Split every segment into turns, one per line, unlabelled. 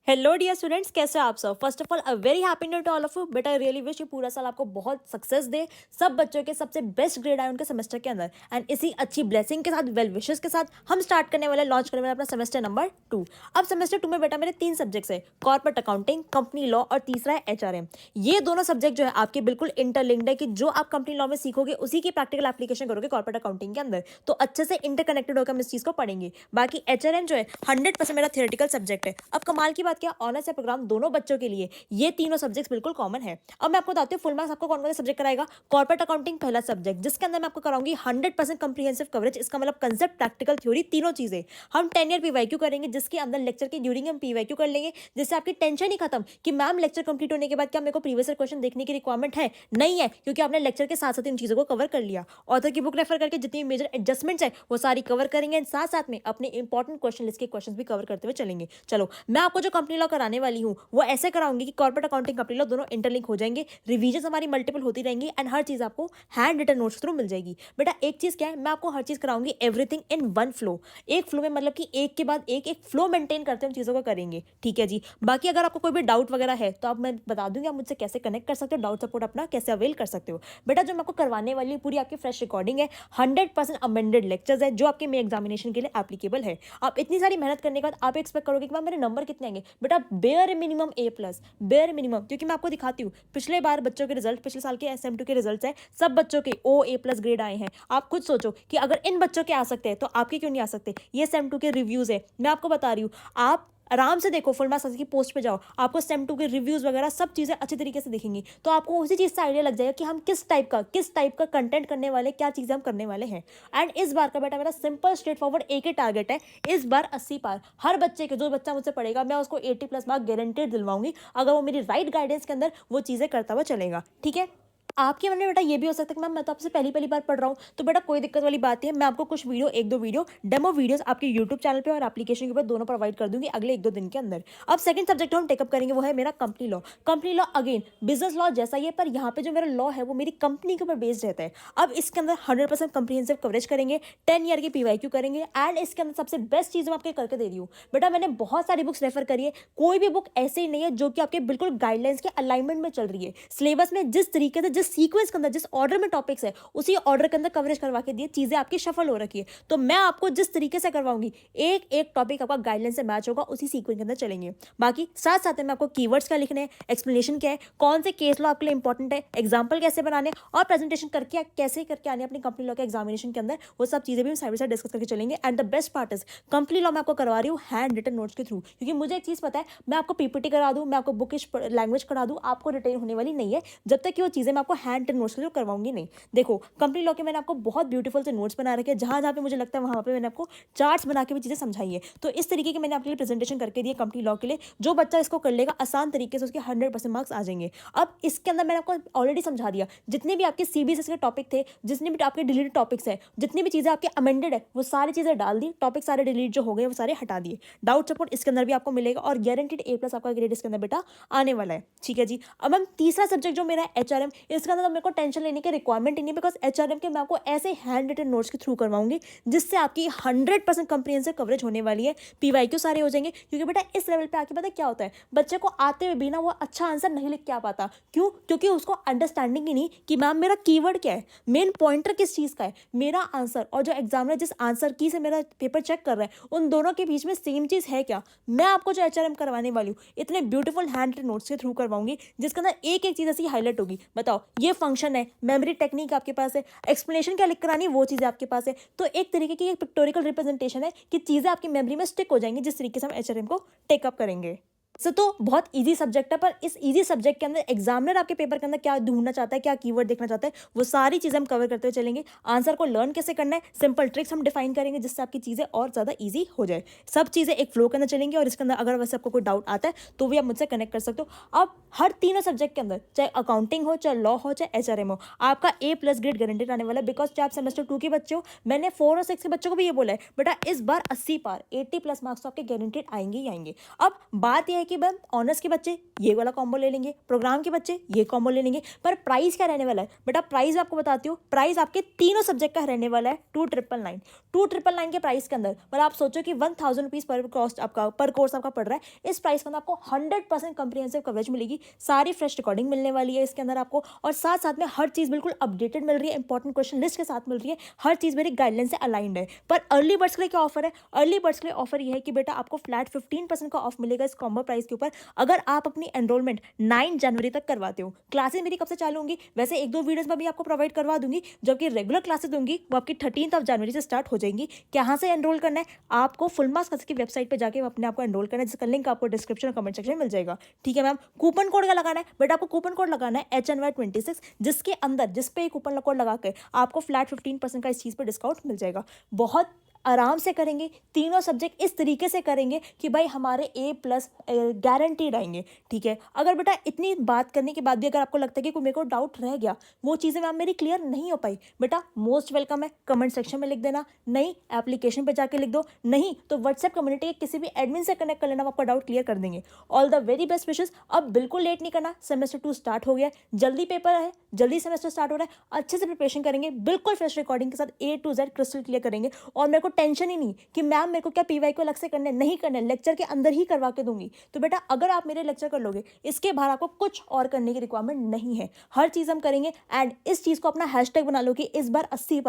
Hello dear students, कैसे हो आप सब। First of all a very happy new to all of you. But I really wish ये पूरा साल आपको बहुत सक्सेस दे, सब बच्चों के सबसे बेस्ट ग्रेड आए उनके सेमेस्टर के अंदर। एंड इसी अच्छी ब्लेसिंग के साथ, वेल विशेस के साथ हम स्टार्ट करने वाले, लॉन्च करने वाले अपना सेमेस्टर नंबर 2। अब सेमेस्टर 2 में बेटा मेरे 3 सब्जेक्ट्स है, कॉर्पोरेट अकाउंटिंग, कंपनी लॉ और तीसरा है एचआरएम। ये दोनों सब्जेक्ट जो है आपके बिल्कुल इंटरलिंक्ड है कि जो आप कंपनी लॉ में सीखोगे उसी की प्रैक्टिकल एप्लीकेशन करोगे कॉर्पोरेट अकाउंटिंग के अंदर, तो अच्छे से इंटरकनेक्टेड होकर हम इस चीज को पढ़ेंगे। बाकी एचआरएम जो है 100% मेरा थियोरेटिकल सब्जेक्ट है। अब कमाल की बात क्या, ऑनर्स या प्रोग्राम दोनों बच्चों के लिए ये तीनों सब्जेक्ट्स बिल्कुल कॉमन है। अब मैं आपको बताती हूँ फुल मार्क्स आपको कौन कौन से सब्जेक्ट कराएगा। कॉर्पोरेट अकाउंटिंग पहला सब्जेक्ट, जिसके अंदर मैं आपको कराऊंगी 100% कंप्रीहेंसिव कवरेज। इसका मतलब कंसेप्ट, प्रैक्टिकल, थ्योरी, तीनों चीजें। हम 10 ईयर पीवाईक्यू करेंगे, जिसके अंदर लेक्चर के ड्यूरिंग हम पीवाईक्यू कर लेंगे, जिससे आपकी टेंशन ही खत्म कि मैम लेक्चर कंप्लीट होने के बाद क्या मेरे को प्रीवियस क्वेश्चन देखने की रिक्वायरमेंट है, नहीं है, क्योंकि आपने लेक्चर के साथ साथ इन चीजों को कवर कर लिया। ऑथर की बुक रेफर करके जितनी मेजर एडजस्टमेंट्स है वो सारी कवर करेंगे, साथ साथ में अपने इंपॉर्टेंट क्वेश्चन लिस्ट के क्वेश्चन भी कवर करते हुए चलेंगे। चलो, मैं आपको जो कंपनी लॉ कराने वाली हूँ वो ऐसे कराऊंगी कि कॉर्पोरेट अकाउंटिंग, कंपनी लॉ दोनों इंटरलिंक हो जाएंगे, रिवीजन हमारी मल्टीपल होती रहेंगी एंड हर चीज आपको हैंड रिटन नोट्स थ्रू मिल जाएगी। बेटा एक चीज क्या है, मैं आपको हर चीज कराऊंगी एवरीथिंग इन वन फ्लो। एक फ्लो में मतलब कि एक के बाद एक एक फ्लो मेंटेन करते हम चीजों को करेंगे, ठीक है जी। बाकी अगर आपको कोई भी डाउट वगैरह है तो आप, मैं बता दूंगी आप मुझसे कैसे कनेक्ट कर सकते हो, डाउट सपोर्ट अपना कैसे अवेल कर सकते हो। बेटा जो मैं आपको करवाने वाली पूरी आपकी फ्रेश रिकॉर्डिंग है, 100% अमेंडेड लेक्चर्स है जो आपके मेरे एग्जामिनेशन के लिए एप्लीकेबल है। आप इतनी सारी मेहनत करने के बाद आप एक्सपेक्ट करोगे कि मैम मेरे नंबर कितने आएंगे। बेटा bare minimum A+, bare minimum, क्योंकि मैं आपको दिखाती हूँ पिछले बार बच्चों के रिजल्ट, पिछले साल के SM2 के रिजल्ट है, सब बच्चों के OA+ ग्रेड आए हैं। आप खुद सोचो कि अगर इन बच्चों के आ सकते हैं तो आपके क्यों नहीं आ सकते। ये SM2 के रिव्यूज है, मैं आपको बता रही हूँ। आप आराम से देखो, फुल मार्क्स की पोस्ट पे जाओ, आपको SM2 के रिव्यूज वगैरह सब चीजें अच्छी तरीके से दिखेंगी, तो आपको उसी चीज से आइडिया लग जाएगा कि हम किस टाइप का कंटेंट करने वाले, क्या चीजें हम करने वाले हैं। एंड इस बार का बेटा मेरा सिंपल स्ट्रेट फॉरवर्ड एक ही टारगेट है, इस बार 80 पार। हर बच्चे के, जो बच्चा मुझसे पढ़ेगा मैं उसको 80+ मार्क गारंटेड दिलवाऊंगी, अगर वो मेरी राइट गाइडेंस के अंदर वो चीजें करता हुआ चलेगा, ठीक है। आपके मन में बेटा ये भी हो सकता है कि मैम मैं तो आपसे पहली पहली बार पढ़ रहा हूँ, तो बेटा कोई दिक्कत वाली बात है, मैं आपको कुछ वीडियो, एक दो वीडियो डेमो वीडियोस आपके यूट्यूब चैनल पे और एप्लीकेशन के ऊपर दोनों प्रोवाइड कर दूंगी अगले 1-2 दिन के अंदर। अब सेकंड सब्जेक्ट हम टेकअप करेंगे वो है मेरा company law. Company law again business law जैसा ही है, पर यहाँ पे जो मेरा लॉ है वो मेरी कंपनी के ऊपर बेस्ड रहता है। अब इसके अंदर 100% कंप्रीहेंसिव कवरेज करेंगे, 10 ईयर की पीवाईक्यू करेंगे एंड इसके अंदर सबसे बेस्ट चीज मैं आपके करके दे रही हूँ। बेटा मैंने बहुत सारी बुक्स रेफर करी है, कोई भी बुक ऐसे ही नहीं है जो कि आपके बिल्कुल गाइडलाइंस के अलाइनमेंट में चल रही है। सिलेबस में जिस तरीके से, जिस सीक्वेंस के अंदर, जिस ऑर्डर में टॉपिक्स है, उसी ऑर्डर के अंदर कवरेज करवा के दिए, चीजें आपकी शफल हो रखी है। तो मैं आपको जिस तरीके से करवाऊंगी, एक एक टॉपिक आपका गाइडलाइन से मैच होगा, उसी सीक्वेंस के अंदर चलेंगे। बाकी साथ साथ में आपको कीवर्ड्स क्या लिखने हैं, एक्सप्लेनेशन क्या है, कौन से केस लॉ आपके लिए इंपॉर्टेंट है, एग्जाम्पल कैसे बनाने और प्रेजेंटेशन करके कैसे करके आने अपनी कंपनी लॉ के एग्जामिनेशन के अंदर, वो सब चीजें भी हम साइड बाय साइड डिस्कस करके चलेंगे। And the best part is company law मैं आपको करवा रही हूँ हैंड रिटन नोट्स के थ्रू, क्योंकि मुझे एक चीज पता है, मैं आपको PPT करा दूं, मैं आपको बुकिश लैंग्वेज करा दूं, आपको रिटेन होने वाली नहीं है जब तक कि वो चीजें मैं आपको हैंड रिटन नोट्स के थ्रू करवाऊंगी नहीं। देखो कंपनी लॉ के मैंने आपको बहुत ब्यूटीफुल से नोट्स बना रखे हैं, जहां जहां पे मुझे लगता है वहां पे मैंने आपको चार्ट्स बना के भी चीजें समझाई है। तो इस तरीके के मैंने आपके लिए प्रेजेंटेशन करके दिए कंपनी लॉ के लिए, जो बच्चा इसको कर लेगा आसान तरीके से उसके 100% मार्क्स आ जाएंगे। अब इसके अंदर मैंने आपको ऑलरेडी समझा दिया, जितने भी आपके CBSE के टॉपिक थे, जितने भी आपके डिलीटेड टॉपिक्स है, जितनी भी चीजें आपके अमेंडेड है, वो सारी चीजें डाल दी, टॉपिक सारे डिलीट जो हो गए वो सारे हटा दिए। डाउट सपोर्ट इसके अंदर भी आपको मिलेगा और गारंटेड A+ आपका ग्रेड इसके अंदर बेटा आने वाला है, ठीक है जी। अब मैम तीसरा सब्जेक्ट जो मेरा HRM, इसके अंदर तो मेरे को टेंशन लेने की रिक्वायरमेंट ही नहीं, बिकॉज HRM के मैं आपको ऐसे हैंड रिटन नोट्स के थ्रू करवाऊंगी जिससे आपकी 100% कंप्रीहेंसिव कवरेज होने वाली है, पीवाईक्यू सारे हो जाएंगे। क्योंकि बेटा इस लेवल पे आके पता क्या होता है, बच्चे को आते हुए भी ना वो अच्छा आंसर नहीं लिख के आ पाता। क्यों? क्योंकि उसको अंडरस्टैंडिंग ही नहीं कि मैम मेरा कीवर्ड क्या है, मेन पॉइंटर किस चीज का है, मेरा आंसर और जो एग्जामिनर जिस आंसर की से मेरा पेपर चेक कर रहा है, उन दोनों के बीच में सेम चीज है क्या। मैं आपको जो HRM करवाने वाली हूँ इतने ब्यूटीफुल हैंड रिटन नोट्स के थ्रू करवाऊंगी, जिसके अंदर एक एक चीज ऐसी हाईलाइट होगी। बताओ, ये फंक्शन है, मेमोरी टेक्निक आपके पास है, एक्सप्लेनेशन क्या लिख करानी वो चीजें आपके पास है। तो एक तरीके की एक पिक्टोरिकल रिप्रेजेंटेशन है कि चीजें आपकी मेमोरी में स्टिक हो जाएंगी जिस तरीके से हम HRM को टेकअप करेंगे। तो बहुत इजी सब्जेक्ट है, पर इस इजी सब्जेक्ट के अंदर एग्जामिनर आपके पेपर के अंदर क्या ढूंढना चाहता है, क्या कीवर्ड देखना चाहता है, वो सारी चीजें हम कवर करते हुए चलेंगे। आंसर को लर्न कैसे करना है, सिंपल ट्रिक्स हम डिफाइन करेंगे जिससे आपकी चीजें और ज्यादा इजी हो जाए। सब चीजें एक फ्लो के अंदर चलेंगी और इसके अंदर अगर वैसे आपको कोई डाउट आता है तो भी आप मुझसे कनेक्ट कर सकते हो। अब हर तीनों सब्जेक्ट के अंदर, चाहे अकाउंटिंग हो, चाहे लॉ हो, चाहे HRM हो, आपका A+ ग्रेड गारंटेड आने वाला है। बिकॉज चाहे आप सेमेस्टर 2 के बच्चे हो, मैंने 4 और 6 के बच्चों को भी ये बोला है, बेटा इस बार 80 पार 80+ मार्क्स तो आपके गारंटेड आएंगे ही आएंगे। अब बात यह है कि मैम ऑनर्स के बच्चे ये वाला कॉम्बो ले लेंगे, प्रोग्राम के बच्चे ये कॉम्बो ले लेंगे, पर प्राइस क्या रहने वाला है बेटा? प्राइस आपको बताती हूँ, प्राइस आपके तीनों सब्जेक्ट का रहने वाला है 2,999 के प्राइस के अंदर। मतलब आप सोचो कि 1,000 रुपीज़ पर कॉस्ट आपका पर कोर्स आपका पड़ रहा है, इस प्राइस के अंदर आपको 100% कॉम्प्रिहेंसिव कवरेज मिलेगी, सारी फ्रेश रिकॉर्डिंग मिलने वाली है इसके अंदर आपको, और साथ साथ में हर चीज़ बिल्कुल अपडेटेड मिल रही है, इंपॉर्टेंट क्वेश्चन लिस्ट के साथ मिल रही है, हर चीज़ मेरी गाइडलाइन से अलाइंड है। पर अर्ली बर्ड्स के लिए क्या ऑफर है? अर्ली बर्ड्स के लिए ऑफर ये है कि बेटा आपको फ्लैट 15% का ऑफ मिलेगा इस कॉम्बो प्राइस के ऊपर, अगर आप अपनी एनरोलमेंट 9 जनवरी तक करवाते हो। क्लासेस मेरी कब से चालू होंगी? वैसे एक दो वीडियोस में भी आपको प्रोवाइड करवा दूंगी, जबकि रेगुलर क्लासेस दूंगी वो आपकी 13 जनवरी से स्टार्ट हो जाएंगी। कहाँ से एनरोल करना है? आपको फुल मार्क्स क्लासेस की वेबसाइट पर जाकर अपने आपको एनरोल करना है, जिसका लिंक आपको डिस्क्रिप्शन और कमेंट सेक्शन में मिल जाएगा। ठीक है मैम, कूपन कोड का लगाना है बेटा, आपको कूपन कोड लगाना है HNY26, जिसके अंदर जिस पे कूपन कोड लगा के आपको फ्लैट 15% का इस चीज़ पर डिस्काउंट मिल जाएगा। बहुत आराम से करेंगे, तीनों सब्जेक्ट इस तरीके से करेंगे कि भाई हमारे A+ गारंटीड आएंगे। ठीक है, अगर बेटा इतनी बात करने के बाद भी अगर आपको लगता है कि कोई मेरे को डाउट रह गया, वो चीज़ें मैम मेरी क्लियर नहीं हो पाई, बेटा मोस्ट वेलकम है, कमेंट सेक्शन में लिख देना, नहीं एप्लीकेशन पे जाके लिख दो, नहीं तो व्हाट्सएप कम्युनिटी के किसी भी एडमिन से कनेक्ट कर लेना, आपका डाउट क्लियर कर देंगे। All the very best wishes. अब बिल्कुल लेट नहीं करना, सेमेस्टर 2 स्टार्ट हो गया, जल्दी पेपर है, जल्दी सेमेस्टर स्टार्ट हो रहा है, अच्छे से प्रिपरेशन करेंगे, बिल्कुल फ्रेश रिकॉर्डिंग के साथ A to Z crystal clear करेंगे। और मेरे को टेंशन ही नहीं कि मैम मेरे को क्या PY को अलग से करना है, नहीं करना है, लेक्चर के अंदर ही करवा के दूंगी। तो बेटा अगर आप मेरे लेक्चर कर लोगे, इसके बाहर आपको कुछ और करने की रिक्वायरमेंट नहीं है, हर चीज़ हम करेंगे। एंड इस चीज़ को अपना हैशटैग बना लो कि इस बार 80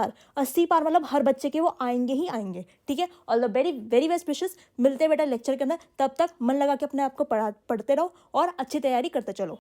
पार मतलब हर बच्चे के वो आएंगे ही आएंगे। ठीक है, all the very very best wishes. मिलते हैं बेटा लेक्चर के अंदर, तब तक मन लगा के अपने आप को पढ़ते रहो और अच्छी तैयारी करते चलो।